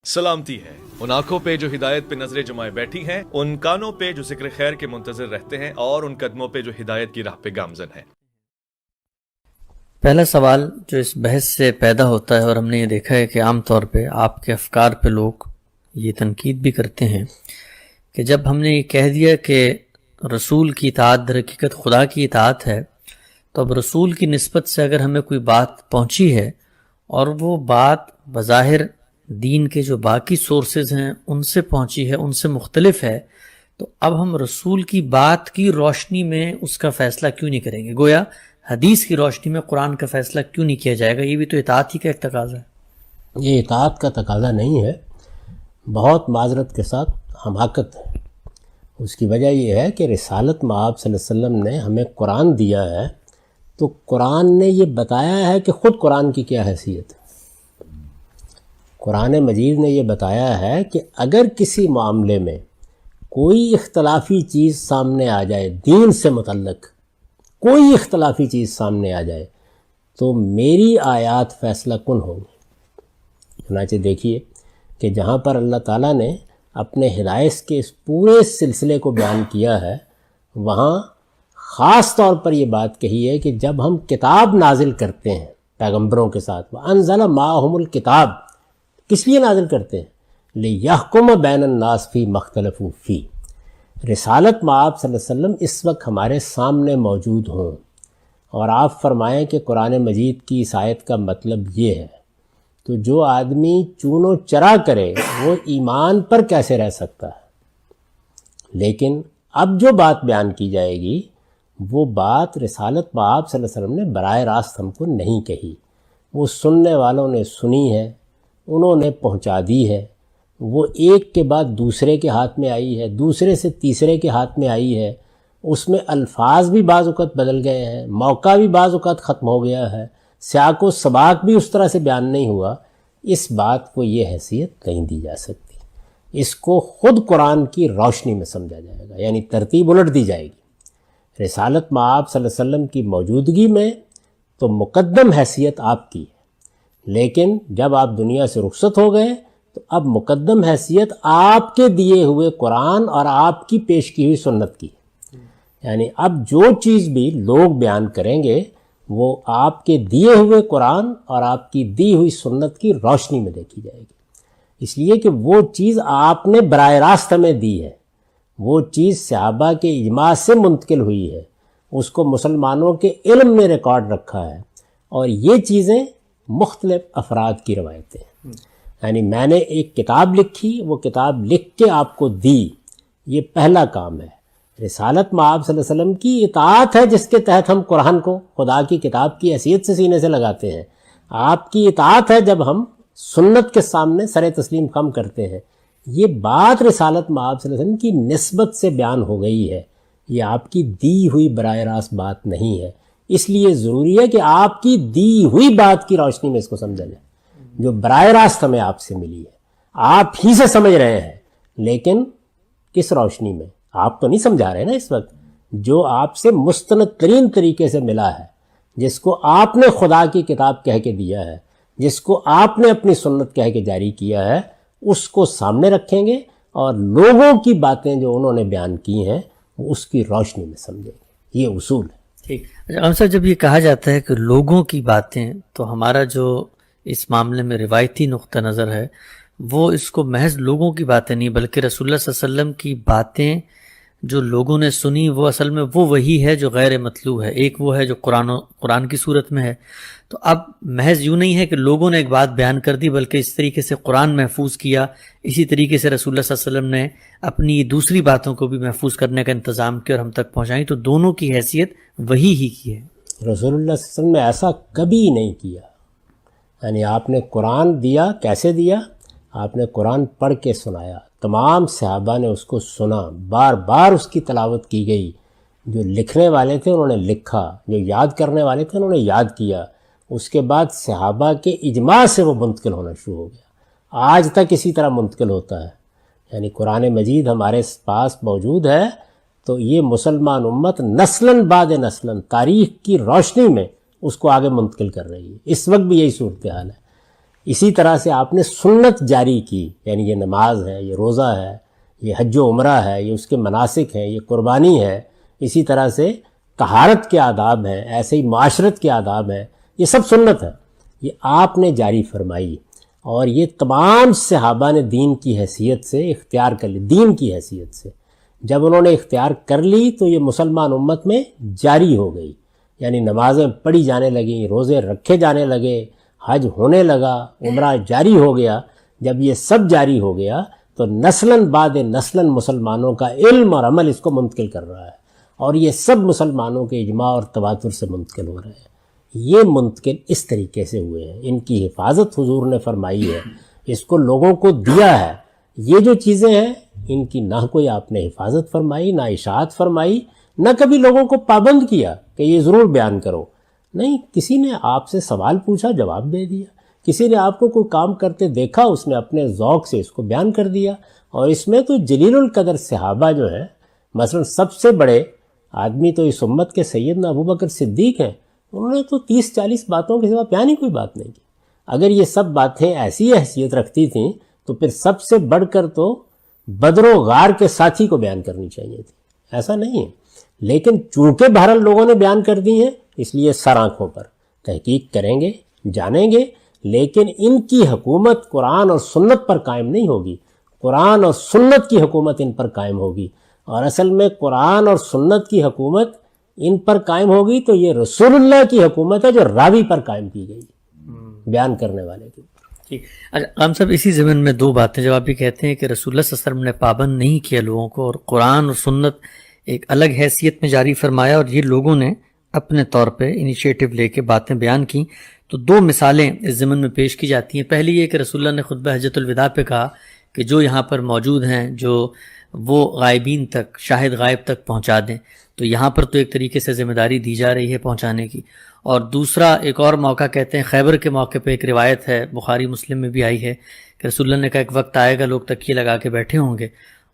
سلامتی ہے ان آنکھوں پہ جو ہدایت پہ نظریں جمائے بیٹھی ہیں، ان کانوں پہ جو ذکر خیر کے منتظر رہتے ہیں، اور ان قدموں پہ جو ہدایت کی راہ پہ گامزن ہیں۔ پہلا سوال جو اس بحث سے پیدا ہوتا ہے، اور ہم نے یہ دیکھا ہے کہ عام طور پہ آپ کے افکار پہ لوگ یہ تنقید بھی کرتے ہیں کہ جب ہم نے یہ کہہ دیا کہ رسول کی اطاعت در حقیقت خدا کی اطاعت ہے، تو اب رسول کی نسبت سے اگر ہمیں کوئی بات پہنچی ہے اور وہ بات بظاہر دین کے جو باقی سورسز ہیں ان سے پہنچی ہے، ان سے مختلف ہے، تو اب ہم رسول کی بات کی روشنی میں اس کا فیصلہ کیوں نہیں کریں گے؟ گویا حدیث کی روشنی میں قرآن کا فیصلہ کیوں نہیں کیا جائے گا؟ یہ بھی تو اطاعت ہی کا ایک تقاضا ہے۔ یہ اطاعت کا تقاضا نہیں ہے، بہت معذرت کے ساتھ حماقت ہے۔ اس کی وجہ یہ ہے کہ رسالت مآب صلی اللہ علیہ وسلم نے ہمیں قرآن دیا ہے، تو قرآن نے یہ بتایا ہے کہ خود قرآن کی کیا حیثیت ہے۔ قرآن مجید نے یہ بتایا ہے کہ اگر کسی معاملے میں کوئی اختلافی چیز سامنے آ جائے، دین سے متعلق کوئی اختلافی چیز سامنے آ جائے، تو میری آیات فیصلہ کن ہوں گی۔ چنانچہ دیکھیے کہ جہاں پر اللہ تعالیٰ نے اپنے ہدایت کے اس پورے سلسلے کو بیان کیا ہے، وہاں خاص طور پر یہ بات کہی ہے کہ جب ہم کتاب نازل کرتے ہیں پیغمبروں کے ساتھ، وَأَنزَلَ مَعَهُمُ الْكِتَابَ، کس لیے نازل کرتے ہیں؟ لِيَحْكُمَ بَيْنَ النَّاسِ فِي مَا اخْتَلَفُوا فِيهِ۔ رسالت مآب صلی اللہ علیہ وسلم اس وقت ہمارے سامنے موجود ہوں، اور آپ فرمائیں کہ قرآن مجید کی اس آیت کا مطلب یہ ہے، تو جو آدمی چون و چرا کرے وہ ایمان پر کیسے رہ سکتا ہے؟ لیکن اب جو بات بیان کی جائے گی وہ بات رسالت مآب صلی اللہ علیہ وسلم نے براہ راست ہم کو نہیں کہی، وہ سننے والوں نے سنی ہے، انہوں نے پہنچا دی ہے، وہ ایک کے بعد دوسرے کے ہاتھ میں آئی ہے، دوسرے سے تیسرے کے ہاتھ میں آئی ہے، اس میں الفاظ بھی بعض اوقات بدل گئے ہیں، موقع بھی بعض اوقات ختم ہو گیا ہے، سیاق و سباق بھی اس طرح سے بیان نہیں ہوا۔ اس بات کو یہ حیثیت نہیں دی جا سکتی، اس کو خود قرآن کی روشنی میں سمجھا جائے گا، یعنی ترتیب الٹ دی جائے گی۔ رسالت مآب صلی اللہ علیہ وسلم کی موجودگی میں تو مقدم حیثیت آپ کی ہے، لیکن جب آپ دنیا سے رخصت ہو گئے تو اب مقدم حیثیت آپ کے دیے ہوئے قرآن اور آپ کی پیش کی ہوئی سنت کی ہے۔ یعنی اب جو چیز بھی لوگ بیان کریں گے وہ آپ کے دیے ہوئے قرآن اور آپ کی دی ہوئی سنت کی روشنی میں دیکھی جائے گی، اس لیے کہ وہ چیز آپ نے براہ راست ہمیں دی ہے، وہ چیز صحابہ کے اجماع سے منتقل ہوئی ہے، اس کو مسلمانوں کے علم میں ریکارڈ رکھا ہے، اور یہ چیزیں مختلف افراد کی روایتیں ہیں۔ یعنی میں نے ایک کتاب لکھی، وہ کتاب لکھ کے آپ کو دی، یہ پہلا کام ہے۔ رسالت مآب صلی اللہ علیہ وسلم کی اطاعت ہے جس کے تحت ہم قرآن کو خدا کی کتاب کی حیثیت سے سینے سے لگاتے ہیں۔ آپ کی اطاعت ہے جب ہم سنت کے سامنے سر تسلیم خم کرتے ہیں۔ یہ بات رسالت مآب صلی اللہ علیہ وسلم کی نسبت سے بیان ہو گئی ہے، یہ آپ کی دی ہوئی براہ راست بات نہیں ہے، اس لیے ضروری ہے کہ آپ کی دی ہوئی بات کی روشنی میں اس کو سمجھا جائے، جو براہ راست ہمیں آپ سے ملی ہے، آپ ہی سے سمجھ رہے ہیں، لیکن کس روشنی میں؟ آپ تو نہیں سمجھا رہے نا اس وقت، جو آپ سے مستند ترین طریقے سے ملا ہے، جس کو آپ نے خدا کی کتاب کہہ کے دیا ہے، جس کو آپ نے اپنی سنت کہہ کے جاری کیا ہے، اس کو سامنے رکھیں گے، اور لوگوں کی باتیں جو انہوں نے بیان کی ہیں وہ اس کی روشنی میں سمجھیں گے۔ یہ اصول ہے۔ ٹھیک۔ اچھا صاحب، جب یہ کہا جاتا ہے کہ لوگوں کی باتیں، تو ہمارا جو اس معاملے میں روایتی نقطہ نظر ہے وہ اس کو محض لوگوں کی باتیں نہیں، بلکہ رسول اللہ صلی اللہ علیہ وسلم کی باتیں جو لوگوں نے سنی وہ اصل میں وہ وہی ہے جو غیر مطلوع ہے۔ ایک وہ ہے جو قرآن کی صورت میں ہے، تو اب محض یوں نہیں ہے کہ لوگوں نے ایک بات بیان کر دی، بلکہ اس طریقے سے قرآن محفوظ کیا، اسی طریقے سے رسول اللہ صلی اللہ علیہ وسلم نے اپنی دوسری باتوں کو بھی محفوظ کرنے کا انتظام کیا اور ہم تک پہنچائی، تو دونوں کی حیثیت وہی ہی کی ہے۔ رسول اللہ صلی اللہ علیہ وسلم نے ایسا کبھی نہیں کیا، یعنی آپ نے قرآن دیا، کیسے دیا؟ آپ نے قرآن پڑھ کے سنایا، تمام صحابہ نے اس کو سنا، بار بار اس کی تلاوت کی گئی، جو لکھنے والے تھے انہوں نے لکھا، جو یاد کرنے والے تھے انہوں نے یاد کیا، اس کے بعد صحابہ کے اجماع سے وہ منتقل ہونا شروع ہو گیا، آج تک اسی طرح منتقل ہوتا ہے۔ یعنی قرآن مجید ہمارے پاس موجود ہے تو یہ مسلمان امت نسلاً بعد نسلاً تاریخ کی روشنی میں اس کو آگے منتقل کر رہی ہے۔ اس وقت بھی یہی صورتحال ہے اسی طرح سے آپ نے سنت جاری کی، یعنی یہ نماز ہے، یہ روزہ ہے، یہ حج و عمرہ ہے، یہ اس کے مناسک ہیں، یہ قربانی ہے، اسی طرح سے طہارت کے آداب ہیں، ایسے ہی معاشرت کے آداب ہیں، یہ سب سنت ہے، یہ آپ نے جاری فرمائی، اور یہ تمام صحابہ نے دین کی حیثیت سے اختیار کر لی، دین کی حیثیت سے جب انہوں نے اختیار کر لی تو یہ مسلمان امت میں جاری ہو گئی، یعنی نمازیں پڑھی جانے لگیں، روزے رکھے جانے لگے، حج ہونے لگا، عمرہ جاری ہو گیا۔ جب یہ سب جاری ہو گیا تو نسلاً بعد نسلاً مسلمانوں کا علم اور عمل اس کو منتقل کر رہا ہے، اور یہ سب مسلمانوں کے اجماع اور تواتر سے منتقل ہو رہے ہیں۔ یہ منتقل اس طریقے سے ہوئے ہیں، ان کی حفاظت حضور نے فرمائی ہے، اس کو لوگوں کو دیا ہے۔ یہ جو چیزیں ہیں ان کی نہ کوئی آپ نے حفاظت فرمائی، نہ اشاعت فرمائی، نہ کبھی لوگوں کو پابند کیا کہ یہ ضرور بیان کرو، نہیں، کسی نے آپ سے سوال پوچھا، جواب دے دیا، کسی نے آپ کو کوئی کام کرتے دیکھا، اس نے اپنے ذوق سے اس کو بیان کر دیا۔ اور اس میں تو جلیل القدر صحابہ جو ہیں، مثلا سب سے بڑے آدمی تو اس امت کے سیدنا ابوبکر صدیق ہیں، انہوں نے تو 30-40 باتوں کے سوا بیان ہی کوئی بات نہیں کی۔ اگر یہ سب باتیں ایسی حیثیت رکھتی تھیں تو پھر سب سے بڑھ کر تو بدر و غار کے ساتھی کو بیان کرنی چاہیے تھی، ایسا نہیں ہے، لیکن چونکہ بہرحال لوگوں نے بیان کر دی ہیں اس لیے سر آنکھوں پر تحقیق کریں گے، جانیں گے، لیکن ان کی حکومت قرآن اور سنت پر قائم نہیں ہوگی، قرآن اور سنت کی حکومت ان پر قائم ہوگی، اور اصل میں قرآن اور سنت کی حکومت ان پر قائم ہوگی تو یہ رسول اللہ کی حکومت ہے جو راوی پر قائم کی گئی، بیان کرنے والے کی۔ اچھا ہم سب اسی ضمن میں دو باتیں، جب آپ بھی کہتے ہیں کہ رسول اللہ صلی اللہ علیہ وسلم نے پابند نہیں کیا لوگوں کو، اور قرآن اور سنت ایک الگ حیثیت میں جاری فرمایا، اور یہ لوگوں نے اپنے طور پہ انیشیٹو لے کے باتیں بیان کی، تو دو مثالیں اس ضمن میں پیش کی جاتی ہیں۔ پہلی یہ کہ رسول اللہ نے خطبہ حجۃ الوداع پہ کہا کہ جو یہاں پر موجود ہیں جو وہ غائبین تک، شاہد غائب تک پہنچا دیں، تو یہاں پر تو ایک طریقے سے ذمہ داری دی جا رہی ہے پہنچانے کی۔ اور دوسرا ایک اور موقع کہتے ہیں خیبر کے موقع پہ، ایک روایت ہے بخاری مسلم میں بھی آئی ہے کہ رسول اللہ نے کہا ایک وقت آئے گا لوگ تکیے لگا کے بیٹھے ہوں گے،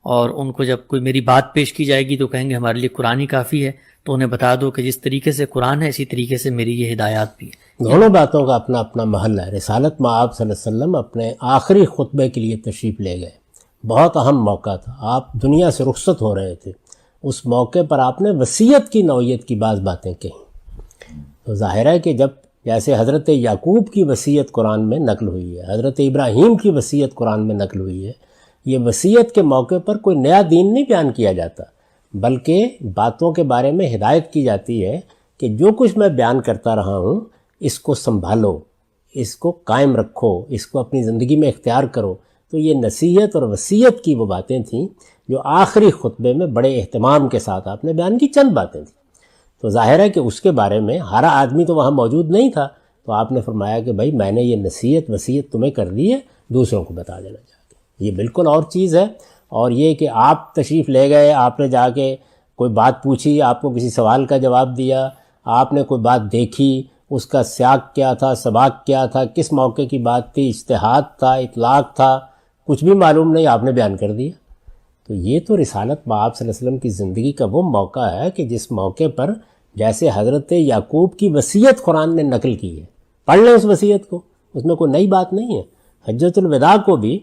اور ان کو جب کوئی میری بات پیش کی جائے گی تو کہیں گے ہمارے لیے قرآن ہی کافی ہے، تو انہیں بتا دو کہ جس طریقے سے قرآن ہے اسی طریقے سے میری یہ ہدایات بھی ہے۔ دونوں باتوں کا اپنا اپنا محل ہے۔ رسالت مآب صلی اللہ علیہ وسلم اپنے آخری خطبے کے لیے تشریف لے گئے، بہت اہم موقع تھا، آپ دنیا سے رخصت ہو رہے تھے، اس موقع پر آپ نے وصیت کی نوعیت کی بعض باتیں کہیں، تو ظاہر ہے کہ جب جیسے حضرت یعقوب کی وصیت قرآن میں نقل ہوئی ہے، حضرت ابراہیم کی وصیت قرآن میں نقل ہوئی ہے، یہ وصیت کے موقع پر کوئی نیا دین نہیں بیان کیا جاتا، بلکہ باتوں کے بارے میں ہدایت کی جاتی ہے کہ جو کچھ میں بیان کرتا رہا ہوں اس کو سنبھالو، اس کو قائم رکھو، اس کو اپنی زندگی میں اختیار کرو۔ تو یہ نصیحت اور وصیت کی وہ باتیں تھیں جو آخری خطبے میں بڑے اہتمام کے ساتھ آپ نے بیان کی، چند باتیں تھیں۔ تو ظاہر ہے کہ اس کے بارے میں ہر آدمی تو وہاں موجود نہیں تھا، تو آپ نے فرمایا کہ بھائی میں نے یہ نصیحت وصیت تمہیں کر دی ہے، دوسروں کو بتا دینا چاہتے، یہ بالکل اور چیز ہے۔ اور یہ کہ آپ تشریف لے گئے، آپ نے جا کے کوئی بات پوچھی، آپ کو کسی سوال کا جواب دیا، آپ نے کوئی بات دیکھی، اس کا سیاق کیا تھا، سباق کیا تھا، کس موقع کی بات تھی، اجتہاد تھا، اطلاق تھا، کچھ بھی معلوم نہیں، آپ نے بیان کر دیا۔ تو یہ تو رسالت مآب صلی اللہ علیہ وسلم کی زندگی کا وہ موقع ہے کہ جس موقع پر جیسے حضرت یعقوب کی وصیت قرآن نے نقل کی ہے، پڑھ لیں اس وصیت کو، اس میں کوئی نئی بات نہیں ہے۔ حجۃ الوداع کو بھی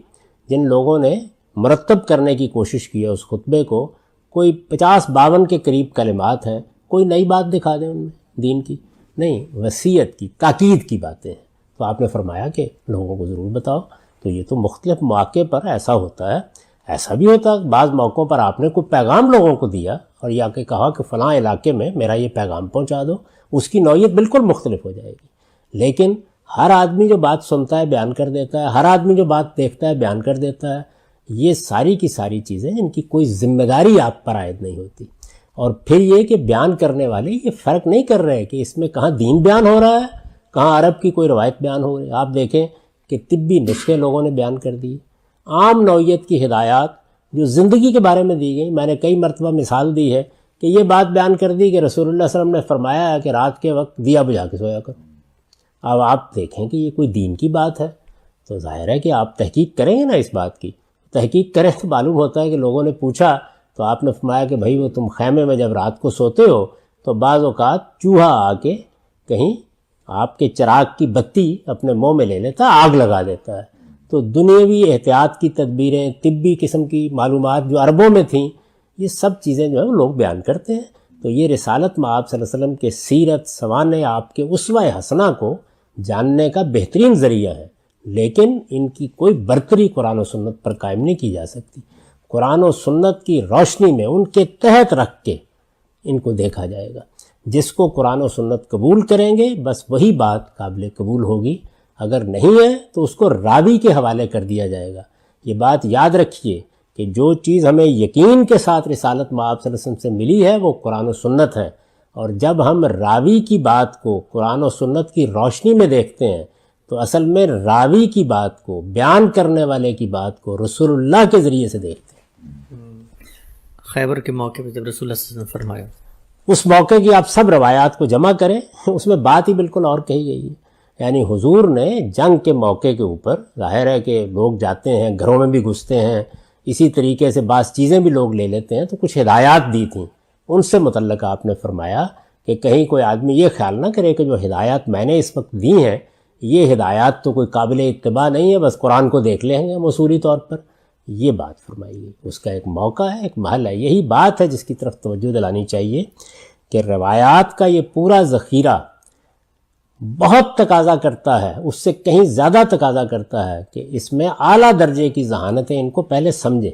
جن لوگوں نے مرتب کرنے کی کوشش کی ہے اس خطبے کو، کوئی 50-52 کے قریب کلمات ہیں، کوئی نئی بات دکھا دیں ان میں دین کی، نہیں، وصیت کی، تاکید کی باتیں ہیں۔ تو آپ نے فرمایا کہ لوگوں کو ضرور بتاؤ۔ تو یہ تو مختلف مواقع پر ایسا ہوتا ہے، ایسا بھی ہوتا ہے بعض موقعوں پر آپ نے کوئی پیغام لوگوں کو دیا اور یا کہ کہا کہ فلاں علاقے میں میرا یہ پیغام پہنچا دو، اس کی نوعیت بالکل مختلف ہو جائے گی، لیکن ہر آدمی جو بات سنتا ہے بیان کر دیتا ہے، ہر آدمی جو بات دیکھتا ہے بیان کر دیتا ہے، یہ ساری کی ساری چیزیں ان کی کوئی ذمہ داری آپ پر عائد نہیں ہوتی۔ اور پھر یہ کہ بیان کرنے والے یہ فرق نہیں کر رہے کہ اس میں کہاں دین بیان ہو رہا ہے، کہاں عرب کی کوئی روایت بیان ہو رہی ہے۔ آپ دیکھیں کہ طبی نسخے لوگوں نے بیان کر دی، عام نوعیت کی ہدایات جو زندگی کے بارے میں دی گئی۔ میں نے کئی مرتبہ مثال دی ہے کہ یہ بات بیان کر دی کہ رسول اللہ صلی اللہ علیہ وسلم نے فرمایا ہے کہ رات کے وقت دیا بجھا کے سویا کرو۔ اب آپ دیکھیں کہ یہ کوئی دین کی بات ہے، تو ظاہر ہے کہ آپ تحقیق کریں گے نا اس بات کی، تحقیق کریں تو معلوم ہوتا ہے کہ لوگوں نے پوچھا تو آپ نے فرمایا کہ بھائی وہ تم خیمے میں جب رات کو سوتے ہو تو بعض اوقات چوہا آ کے کہیں آپ کے چراغ کی بتی اپنے منہ میں لے لیتا ہے، آگ لگا دیتا ہے۔ تو دنیاوی احتیاط کی تدبیریں، طبی قسم کی معلومات جو عربوں میں تھیں، یہ سب چیزیں جو ہیں لوگ بیان کرتے ہیں۔ تو یہ رسالت مآب صلی اللہ علیہ وسلم کے سیرت سوانح، آپ کے اسوہ حسنہ کو جاننے کا بہترین ذریعہ ہے، لیکن ان کی کوئی برتری قرآن و سنت پر قائم نہیں کی جا سکتی۔ قرآن و سنت کی روشنی میں ان کے تحت رکھ کے ان کو دیکھا جائے گا۔ جس کو قرآن و سنت قبول کریں گے بس وہی بات قابل قبول ہوگی، اگر نہیں ہے تو اس کو راوی کے حوالے کر دیا جائے گا۔ یہ بات یاد رکھیے کہ جو چیز ہمیں یقین کے ساتھ رسالت مآب صلی اللہ علیہ وسلم سے ملی ہے وہ قرآن و سنت ہے، اور جب ہم راوی کی بات کو قرآن و سنت کی روشنی میں دیکھتے ہیں تو اصل میں راوی کی بات کو، بیان کرنے والے کی بات کو رسول اللہ کے ذریعے سے دیکھتے ہیں۔ خیبر کے موقع پہ جب رسول اللہ صلی اللہ علیہ وسلم نے فرمایا، اس موقع کی آپ سب روایات کو جمع کریں، اس میں بات ہی بالکل اور کہی گئی ہے۔ یعنی حضور نے جنگ کے موقع کے اوپر، ظاہر ہے کہ لوگ جاتے ہیں، گھروں میں بھی گھستے ہیں، اسی طریقے سے بعض چیزیں بھی لوگ لے لیتے ہیں، تو کچھ ہدایات دی تھیں، ان سے متعلق آپ نے فرمایا کہ کہیں کوئی آدمی یہ خیال نہ کرے کہ جو ہدایات میں نے اس وقت دی ہیں یہ ہدایات تو کوئی قابل اتباع نہیں ہے، بس قرآن کو دیکھ لیں گے ہم اصولی طور پر۔ یہ بات فرمائی گئی، اس کا ایک موقع ہے، ایک محل ہے۔ یہی بات ہے جس کی طرف توجہ دلانی چاہیے کہ روایات کا یہ پورا ذخیرہ بہت تقاضا کرتا ہے، اس سے کہیں زیادہ تقاضا کرتا ہے کہ اس میں اعلیٰ درجے کی ذہانتیں ان کو پہلے سمجھیں،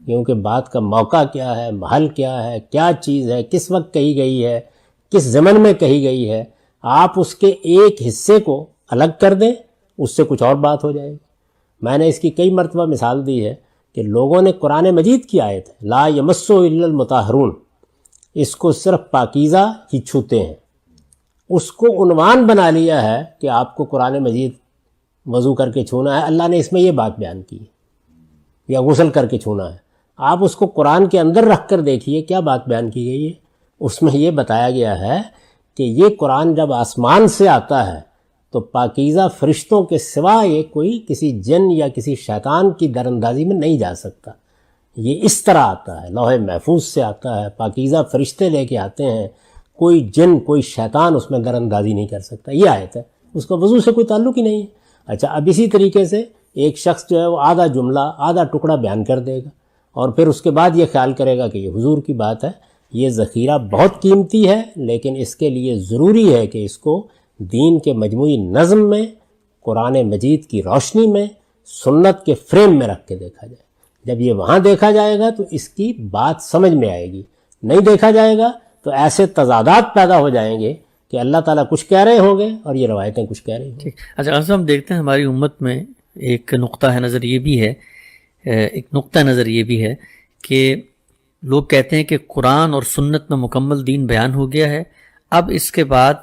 کیونکہ بات کا موقع کیا ہے، محل کیا ہے، کیا چیز ہے، کس وقت کہی گئی ہے، کس زمن میں کہی گئی ہے۔ آپ اس کے ایک حصے کو الگ کر دیں، اس سے کچھ اور بات ہو جائے گی۔ میں نے اس کی کئی مرتبہ مثال دی ہے کہ لوگوں نے قرآن مجید کی آیت ہے لا یمسہ الا المطہرون، اس کو صرف پاکیزہ ہی چھوتے ہیں، اس کو عنوان بنا لیا ہے کہ آپ کو قرآن مجید وضو کر کے چھونا ہے۔ اللہ نے اس میں یہ بات بیان کی ہے، یا غسل کر کے چھونا ہے۔ آپ اس کو قرآن کے اندر رکھ کر دیکھیے کیا بات بیان کی گئی ہے۔ اس میں یہ بتایا گیا ہے کہ یہ قرآن جب آسمان سے آتا ہے تو پاکیزہ فرشتوں کے سوا یہ کوئی کسی جن یا کسی شیطان کی در اندازی میں نہیں جا سکتا۔ یہ اس طرح آتا ہے، لوح محفوظ سے آتا ہے، پاکیزہ فرشتے لے کے آتے ہیں، کوئی جن کوئی شیطان اس میں در اندازی نہیں کر سکتا۔ یہ آیت ہے، اس کا وضو سے کوئی تعلق ہی نہیں ہے۔ اچھا، اب اسی طریقے سے ایک شخص جو ہے وہ آدھا جملہ آدھا ٹکڑا بیان کر دے گا اور پھر اس کے بعد یہ خیال کرے گا کہ یہ حضور کی بات ہے۔ یہ ذخیرہ بہت قیمتی ہے، لیکن اس کے لیے ضروری ہے کہ اس کو دین کے مجموعی نظم میں، قرآن مجید کی روشنی میں، سنت کے فریم میں رکھ کے دیکھا جائے۔ جب یہ وہاں دیکھا جائے گا تو اس کی بات سمجھ میں آئے گی، نہیں دیکھا جائے گا تو ایسے تضادات پیدا ہو جائیں گے کہ اللہ تعالیٰ کچھ کہہ رہے ہوں گے اور یہ روایتیں کچھ کہہ رہی ہوں گی۔ اچھا اصل ہم دیکھتے ہیں ہماری امت میں ایک نقطہ نظر یہ بھی ہے کہ لوگ کہتے ہیں کہ قرآن اور سنت میں مکمل دین بیان ہو گیا ہے، اب اس کے بعد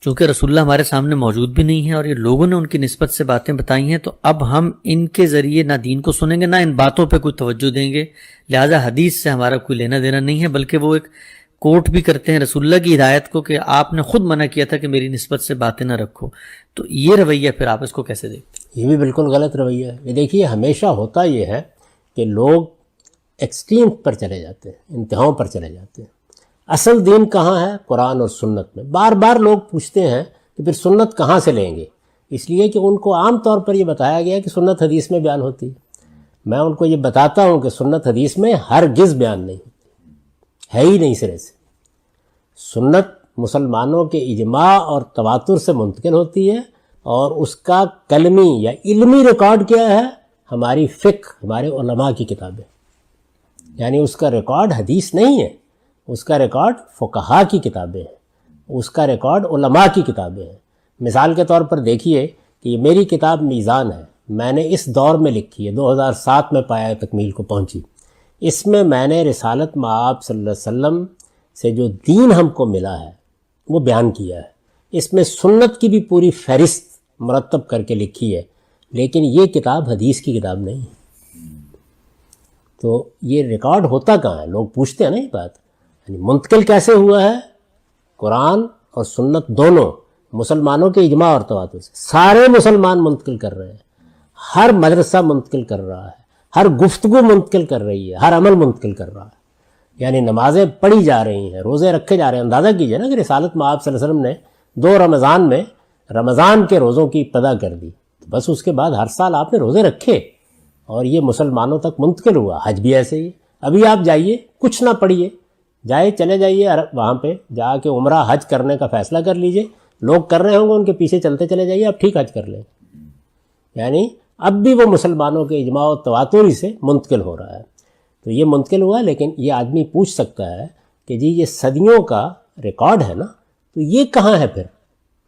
چونکہ رسول اللہ ہمارے سامنے موجود بھی نہیں ہے اور یہ لوگوں نے ان کی نسبت سے باتیں بتائی ہیں، تو اب ہم ان کے ذریعے نہ دین کو سنیں گے نہ ان باتوں پہ کوئی توجہ دیں گے، لہٰذا حدیث سے ہمارا کوئی لینا دینا نہیں ہے، بلکہ وہ ایک کوٹ بھی کرتے ہیں رسول اللہ کی ہدایت کو کہ آپ نے خود منع کیا تھا کہ میری نسبت سے باتیں نہ رکھو۔ تو یہ رویہ پھر آپ اس کو کیسے دیکھتے ہیں؟ یہ بھی بالکل غلط رویہ ہے۔ یہ دیکھیے، ہمیشہ ہوتا یہ ہے کہ لوگ ایکسٹریم پر چلے جاتے ہیں، انتہاؤں پر چلے جاتے ہیں۔ اصل دین کہاں ہے؟ قرآن اور سنت میں۔ بار بار لوگ پوچھتے ہیں کہ پھر سنت کہاں سے لیں گے، اس لیے کہ ان کو عام طور پر یہ بتایا گیا کہ سنت حدیث میں بیان ہوتی ہے۔ میں ان کو یہ بتاتا ہوں کہ سنت حدیث میں ہرگز بیان نہیں ہوتی، ہے ہی نہیں سرے سے۔ سنت مسلمانوں کے اجماع اور تواتر سے منتقل ہوتی ہے، اور اس کا کلمی یا علمی ریکارڈ کیا ہے؟ ہماری فقہ، ہمارے علماء کی کتابیں۔ یعنی اس کا ریکارڈ حدیث نہیں ہے، اس کا ریکارڈ فقہاء کی کتابیں ہیں، اس کا ریکارڈ علماء کی کتابیں ہیں۔ مثال کے طور پر دیکھیے کہ یہ میری کتاب میزان ہے، میں نے اس دور میں لکھی ہے، 2007 میں پایہ تکمیل کو پہنچی۔ اس میں میں نے رسالت مآب صلی اللہ علیہ وسلم سے جو دین ہم کو ملا ہے وہ بیان کیا ہے۔ اس میں سنت کی بھی پوری فہرست مرتب کر کے لکھی ہے، لیکن یہ کتاب حدیث کی کتاب نہیں ہے۔ تو یہ ریکارڈ ہوتا کہاں ہے؟ لوگ پوچھتے ہیں نا یہ بات، یعنی منتقل کیسے ہوا ہے؟ قرآن اور سنت دونوں مسلمانوں کے اجماع اور تواتر سے، سارے مسلمان منتقل کر رہے ہیں، ہر مدرسہ منتقل کر رہا ہے، ہر گفتگو منتقل کر رہی ہے، ہر عمل منتقل کر رہا ہے۔ یعنی نمازیں پڑھی جا رہی ہیں، روزے رکھے جا رہے ہیں۔ اندازہ کیجئے نا کہ رسالت مآب صلی اللہ علیہ وسلم نے 2 رمضان میں رمضان کے روزوں کی ابتدا کر دی، بس اس کے بعد ہر سال آپ نے روزے رکھے اور یہ مسلمانوں تک منتقل ہوا۔ حج بھی ایسے ہی، ابھی آپ جائیے، کچھ نہ پڑھیے، چلے جائیے وہاں پہ جا کے عمرہ حج کرنے کا فیصلہ کر لیجئے، لوگ کر رہے ہوں گے ان کے پیچھے چلتے چلے جائیے، آپ ٹھیک حج کر لیں۔ یعنی اب بھی وہ مسلمانوں کے اجماع و تواتر سے منتقل ہو رہا ہے۔ تو یہ منتقل ہوا، لیکن یہ آدمی پوچھ سکتا ہے کہ جی یہ صدیوں کا ریکارڈ ہے نا، تو یہ کہاں ہے پھر؟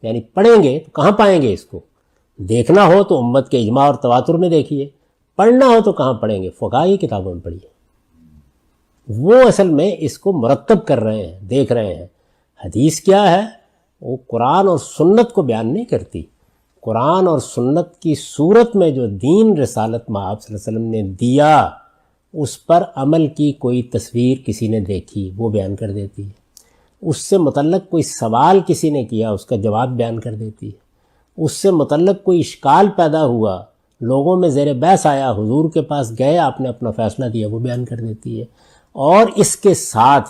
یعنی پڑھیں گے تو کہاں پائیں گے اس کو؟ دیکھنا ہو تو امت کے اجماع اور تواتر میں دیکھیے، پڑھنا ہو تو کہاں پڑھیں گے؟ فقہائی کتابوں میں پڑھیے۔ وہ اصل میں اس کو مرتب کر رہے ہیں، دیکھ رہے ہیں۔ حدیث کیا ہے؟ وہ قرآن اور سنت کو بیان نہیں کرتی۔ قرآن اور سنت کی صورت میں جو دین رسالت مآب صلی اللہ علیہ وسلم نے دیا، اس پر عمل کی کوئی تصویر کسی نے دیکھی وہ بیان کر دیتی ہے، اس سے متعلق کوئی سوال کسی نے کیا اس کا جواب بیان کر دیتی ہے، اس سے متعلق کوئی اشکال پیدا ہوا، لوگوں میں زیر بحث آیا، حضور کے پاس گئے، آپ نے اپنا فیصلہ دیا، وہ بیان کر دیتی ہے۔ اور اس کے ساتھ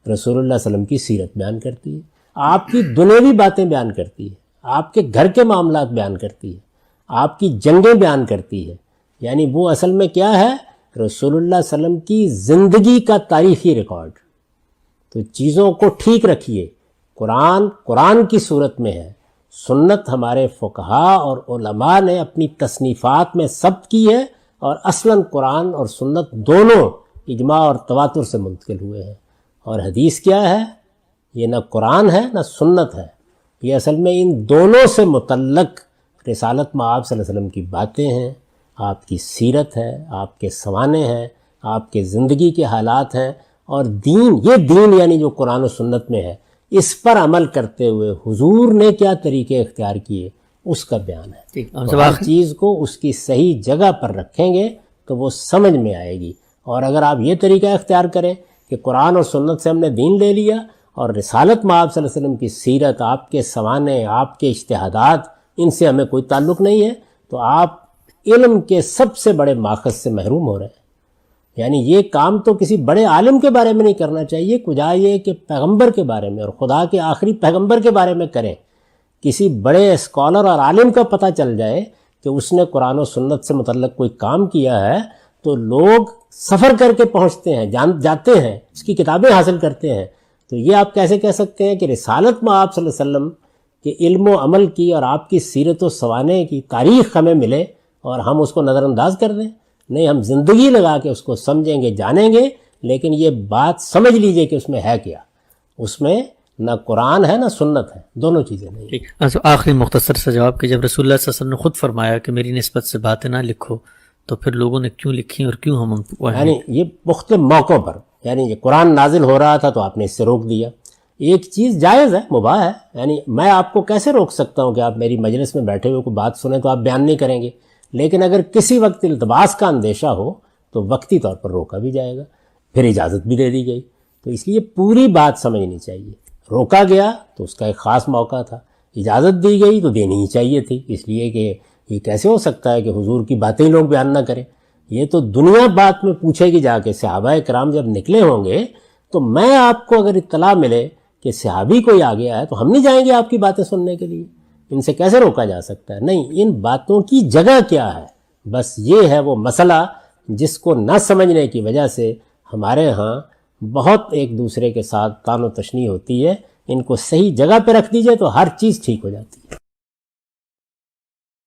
رسول اللہ صلی اللہ علیہ وسلم کی سیرت بیان کرتی ہے، آپ کی دنیوی باتیں بیان کرتی ہے، آپ کے گھر کے معاملات بیان کرتی ہے، آپ کی جنگیں بیان کرتی ہے۔ یعنی وہ اصل میں کیا ہے؟ رسول اللہ صلی اللہ علیہ وسلم کی زندگی کا تاریخی ریکارڈ۔ تو چیزوں کو ٹھیک رکھیے، قرآن کی صورت میں ہے، سنت ہمارے فقہا اور علماء نے اپنی تصنیفات میں ثبت کی ہے، اور اصلاً قرآن اور سنت دونوں اجماع اور تواتر سے منتقل ہوئے ہیں۔ اور حدیث کیا ہے؟ یہ نہ قرآن ہے نہ سنت ہے، یہ اصل میں ان دونوں سے متعلق رسالت مآب صلی اللہ علیہ وسلم کی باتیں ہیں، آپ کی سیرت ہے، آپ کے سوانے ہیں، آپ کے زندگی کے حالات ہیں، اور دین، یہ دین یعنی جو قرآن و سنت میں ہے، اس پر عمل کرتے ہوئے حضور نے کیا طریقے اختیار کیے اس کا بیان ہے۔ تو ہر چیز کو اس کی صحیح جگہ پر رکھیں گے تو وہ سمجھ میں آئے گی۔ اور اگر آپ یہ طریقہ اختیار کریں کہ قرآن اور سنت سے ہم نے دین لے لیا، اور رسالت مآب صلی اللہ علیہ وسلم کی سیرت، آپ کے سوانے، آپ کے اجتہادات، ان سے ہمیں کوئی تعلق نہیں ہے، تو آپ علم کے سب سے بڑے ماخذ سے محروم ہو رہے ہیں۔ یعنی یہ کام تو کسی بڑے عالم کے بارے میں نہیں کرنا چاہیے، کجا یہ کہ پیغمبر کے بارے میں اور خدا کے آخری پیغمبر کے بارے میں کریں۔ کسی بڑے اسکالر اور عالم کا پتہ چل جائے کہ اس نے قرآن و سنت سے متعلق کوئی کام کیا ہے، تو لوگ سفر کر کے پہنچتے ہیں، جاتے ہیں، اس کی کتابیں حاصل کرتے ہیں۔ تو یہ آپ کیسے کہہ سکتے ہیں کہ رسالت مآب صلی اللہ علیہ وسلم کے علم و عمل کی اور آپ کی سیرت و سوانے کی تاریخ ہمیں ملے اور ہم اس کو نظر انداز کر دیں؟ نہیں، ہم زندگی لگا کے اس کو سمجھیں گے، جانیں گے، لیکن یہ بات سمجھ لیجئے کہ اس میں ہے کیا؟ اس میں نہ قرآن ہے نہ سنت ہے، دونوں چیزیں نہیں۔ آخری مختصر سا جواب کہ جب رسول اللہ صلی اللہ علیہ وسلم نے خود فرمایا کہ میری نسبت سے باتیں نہ لکھو، تو پھر لوگوں نے کیوں لکھی اور کیوں ہم یعنی یہ مختلف موقعوں پر، یعنی یہ قرآن نازل ہو رہا تھا تو آپ نے اس سے روک دیا۔ ایک چیز جائز ہے، مباح ہے، یعنی میں آپ کو کیسے روک سکتا ہوں کہ آپ میری مجلس میں بیٹھے ہوئے کوئی بات سنیں تو آپ بیان نہیں کریں گے، لیکن اگر کسی وقت التباس کا اندیشہ ہو تو وقتی طور پر روکا بھی جائے گا، پھر اجازت بھی دے دی گئی۔ تو اس لیے پوری بات سمجھنی چاہیے۔ روکا گیا تو اس کا ایک خاص موقع تھا، اجازت دی گئی تو دینی ہی چاہیے تھی، اس لیے کہ یہ کیسے ہو سکتا ہے کہ حضور کی باتیں ہی لوگ بیان نہ کریں؟ یہ تو دنیا بات میں پوچھے گی جا کے، صحابہ کرام جب نکلے ہوں گے تو میں آپ کو اگر اطلاع ملے کہ صحابی کوئی آ گیا ہے تو ہم نہیں جائیں گے آپ کی باتیں سننے کے لیے؟ ان سے کیسے روکا جا سکتا ہے؟ نہیں، ان باتوں کی جگہ کیا ہے، بس یہ ہے وہ مسئلہ جس کو نہ سمجھنے کی وجہ سے ہمارے ہاں بہت ایک دوسرے کے ساتھ طعن و تشنیع ہوتی ہے۔ ان کو صحیح جگہ پہ رکھ دیجئے تو ہر چیز ٹھیک ہو جاتی ہے۔